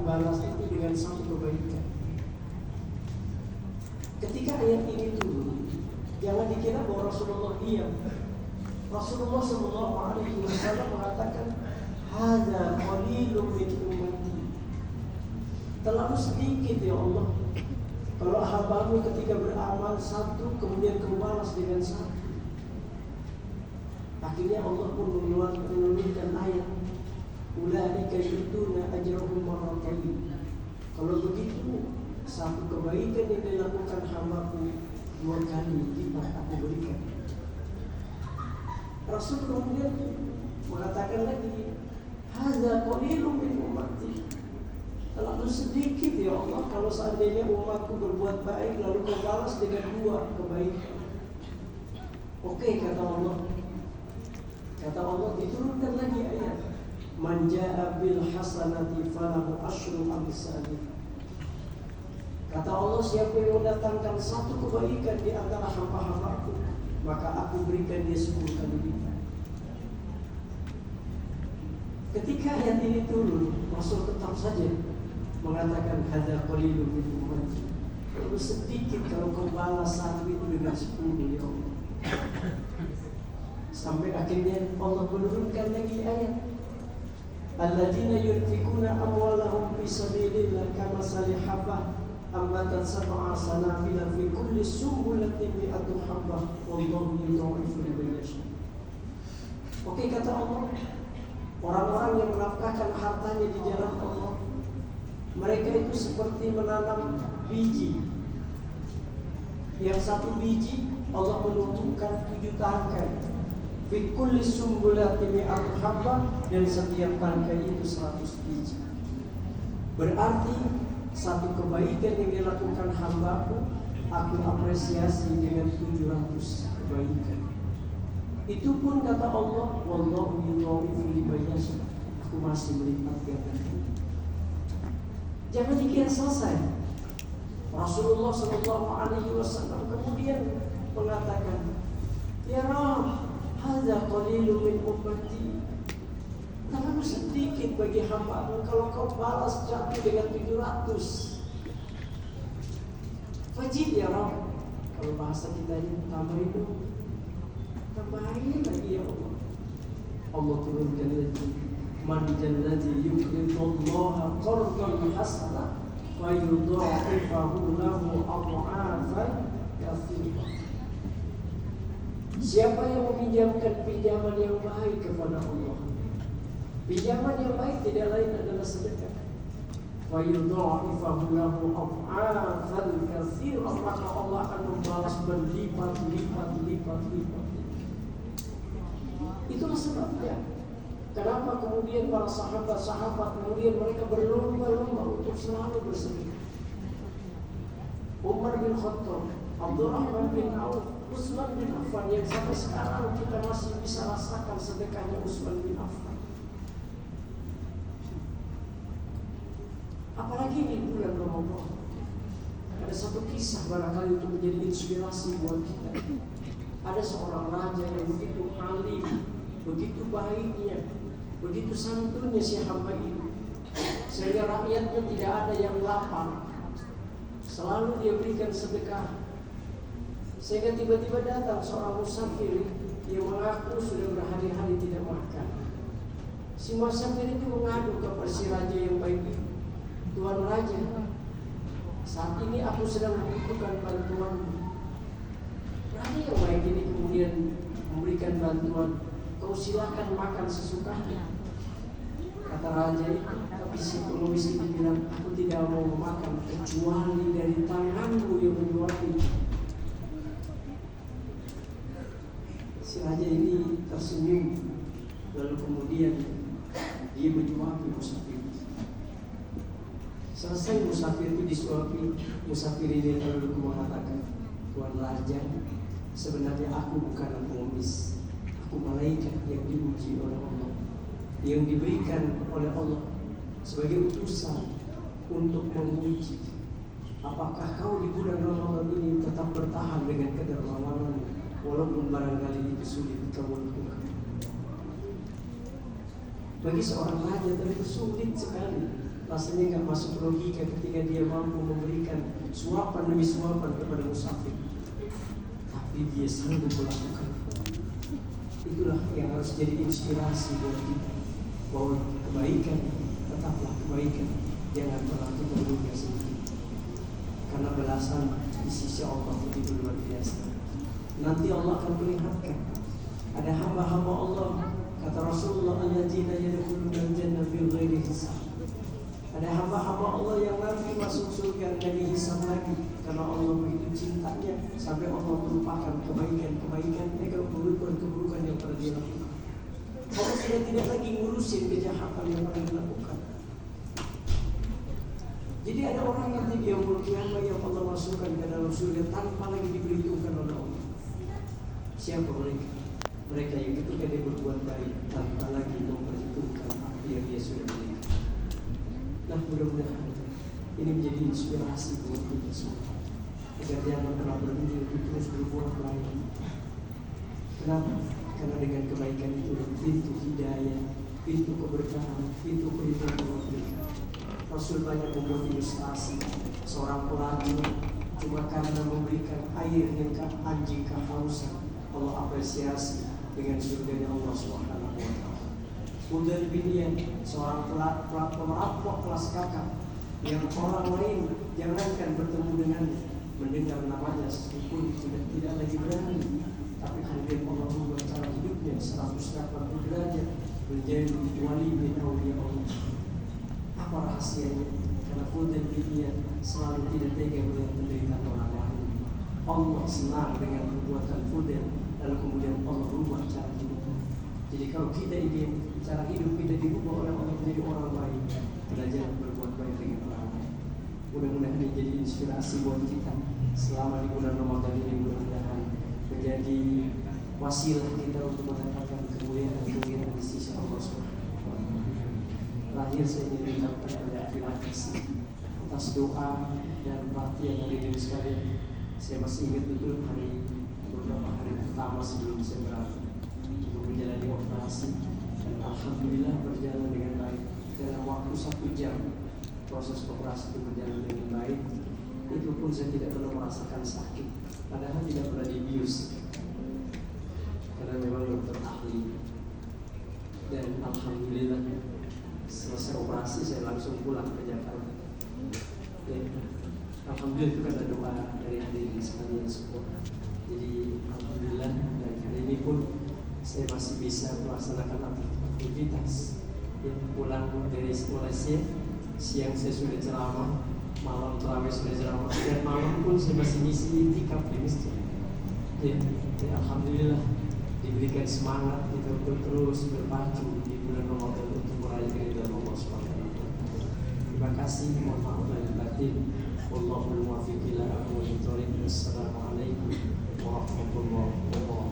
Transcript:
balas itu dengan satu kebaikan. Ketika ayat ini turun, jangan dikira bahwa Rasulullah diam. Rasulullah SAW mengatakan, "Hadza qalilun min ummati." Terlalu sedikit ya Allah. Kalau hambamu ketika beramal satu kemudian kau balas dengan satu. Akhirnya Allah pun menurunkan ayat, "Ulaika yu'tuna ajrahum marratayn." Kalau begitu, satu kebaikan yang dilakukan hambaku 2 kali lipat aku berikan. Rasul kemudian mengatakan lagi, "Hadza qalilun min ummati." Terlalu sedikit ya Allah kalau seandainya umatku berbuat baik lalu kau balas dengan 2 kebaikan. Oke, kata Allah. Kata Allah, diturunkan lagi ayat, "Man jaa'a bil hasanati falahu asyru amsalih." Kata Allah, siapa yang mendatangkan satu kebaikan di antara hamba-hambaku, maka aku berikan dia 10 kali lipat. Ketika ayat ini turun, Rasul tetap saja mengatakan, "Hadza qalilun min ummati." Terlalu sedikit kalau kau balas satu itu dengan 10 ya Allah. Sampai akhirnya Allah menurunkan lagi ayat, "Alladzina yunfikuna amwalahum fi sabilillah kamathali habbah ambatat sab'a sanabila fi kulli sumbulatin mi'atu habbah wallahu yudha'ifu liman yasha." Oke, kata Allah, orang-orang yang menafkahkan hartanya di jalan Allah, mereka itu seperti menanam biji. Yang satu biji Allah menumbuhkan 7 tangkai. Fi kulli sumbulatin mi'atu habbah, dan setiap tangkai itu 100 biji. Berarti satu kebaikan yang dilakukan hambaku, aku apresiasi dengan 700 kebaikan. Itu pun kata Allah, "Wallahu yudha'ifu liman yasha." Aku masih melipat gandakan. Jangan dikira selesai. Rasulullah SAW kemudian mengatakan, "Ya Rabb, hadza qalilun min ummati." Terlalu sedikit bagi hamba-Mu kalau kau balas jatuh dengan 700. Wajib ya Rabb. Kalau bahasa kita ini tambahin dong. Tambahin lagi ya Allah. Allah turunkan lagi, "Man alladzi yuqridullaha qardan hasana wa yudha'ifahu lahu adha'afan katsirah." Siapa yang meminjamkan pinjaman yang baik kepada Allah, pinjaman yang baik tidak lain adalah sedekah. Wa yudha'ifahu lahu adha'afan katsirah, maka Allah akan membalas berlipat-lipat. Itulah sebabnya kenapa kemudian para sahabat kemudian mereka berlomba-lomba untuk selalu bersedekah. Umar bin Khattab, Abdurrahman bin Auf, Utsman bin Affan, yang sampai sekarang kita masih bisa rasakan sedekahnya Utsman bin Affan. Apalagi di bulan Ramadan. Ada satu kisah barangkali untuk menjadi inspirasi buat kita. Ada seorang raja yang begitu alim, begitu baiknya, begitu santunnya si hamba ini, sehingga rakyatnya tidak ada yang lapar. Selalu dia berikan sedekah. Sehingga tiba-tiba datang seorang musafir yang mengaku sudah berhari-hari tidak makan. Si musafir itu mengadu kepada si raja yang baik itu, "Tuan Raja, saat ini aku sedang membutuhkan bantuanmu." Raja yang baik ini kemudian memberikan bantuan, "Kau silakan makan sesukanya." Kata raja itu, tapi si pengemis itu bilang, "Aku tidak mau makan kecuali dari tanganmu yang menyuapi." Si raja ini tersenyum, lalu kemudian dia menyuapi musafir. Selesai musafir itu disuapi, musafir ini lalu mengatakan, "Tuan Raja, sebenarnya aku bukan pengemis, aku malaikat yang diuji oleh Allah, yang diberikan oleh Allah sebagai utusan untuk menguji apakah kau di bulan Ramadan ini tetap bertahan dengan kedermawanan walaupun barangkali itu sulit kamu lakukan." Bagi seorang raja itu sulit sekali rasanya nggak masuk logika ketika dia mampu memberikan suapan demi suapan kepada musafir, tapi dia sanggup melakukan. Itulah yang harus jadi inspirasi buat kita, bahwa kebaikan tetaplah kebaikan, jangan pernah kita menduga sedikit, karena balasan di sisi Allah begitu luar biasa. Nanti Allah akan perlihatkan ada hamba-hamba Allah, kata Rasulullah, alladzina yadkhuluna al-jannah bil ghairi hisab. Ada hamba-hamba Allah yang nanti masuk surga dan dihisab lagi, karena Allah begitu cintanya sampai Allah melupakan kebaikan-kebaikan, keburukan-keburukan yang pernah dia lakukan. Allah sudah tidak lagi ngurusin kejahatan yang pernah dilakukan. Jadi ada orang nanti di yaumul qiyamah yang Allah masukkan ke dalam surga tanpa lagi diperhitungkan oleh Allah. Siapa mereka? Mereka yang ketika dia berbuat baik tanpa lagi memperhitungkan apa yang dia sudah berikan. Nah, mudah-mudahan ini menjadi inspirasi buat kita semua, agar jangan pernah berhenti untuk terus berbuat baik. Kenapa? Karena dengan kebaikan itu pintu hidayah, pintu keberkahan, pintu perlindungan Allah berikan. Rasul banyak membuat ilustrasi seorang pelacur cuma karena memberikan air yang anjing kehausan, Allah apresiasi dengan surganya Allah Subhanahu wa Ta'ala. Fudayl bin Iyad, seorang perampok kelas kakap yang orang lain jangankan bertemu dengannya, mendengar namanya sekalipun tidak lagi berani, tapi kemudian Allah membuat cara hidupnya 180 derajat menjadi wali bin auliya Allah. Apa rahasianya? Karena Fudayl bin Iyad selalu tidak tega melihat penderitaan orang lain. Allah senang dengan perbuatan Fudayl, lalu kemudian Allah rubah cara hidup. Jadi kalau kita ingin cara hidup kita dirubah oleh Allah menjadi orang baik, belajar berbuat baik dengan orang lain. Mudah-mudahan ini jadi inspirasi buat kita selama di bulan Ramadan ini, mudah-mudahan menjadi wasilah kita untuk mendapatkan kemuliaan di sisi Allah Subhanahu wa Ta'ala. Terakhir saya ingin mengucapkan terima kasih atas doa dan perhatian dari diri sekalian. Saya masih ingat betul beberapa hari pertama sebelum saya berangkat untuk menjalani operasi, dan alhamdulillah berjalan dengan baik. Dalam waktu 1 jam proses operasi itu berjalan dengan baik. Itu pun saya tidak pernah merasakan sakit, padahal tidak pernah dibius, karena memang dokter ahli. Dan alhamdulillah selesai operasi saya langsung pulang ke Jakarta. Ya, alhamdulillah itu karena doa dari hadirin sekalian semua. Jadi alhamdulillah, dan hari ini pun saya masih bisa melaksanakan aktivitas. Ya, pulang dari sekolah siang saya sudah ceramah, malam terawih sudah ceramah, dan malam pun saya masih ngisi itikaf di masjid. Ya, alhamdulillah diberikan semangat kita untuk terus berpacu di bulan Ramadan untuk meraih keridhaan Allah Subhanahu wa Ta'ala. Terima kasih, mohon maaf lahir batin. Wallahul muwaffiq ila aqwamit thoriq. Wassalamualaikum warahmatullahi wabarakatuh.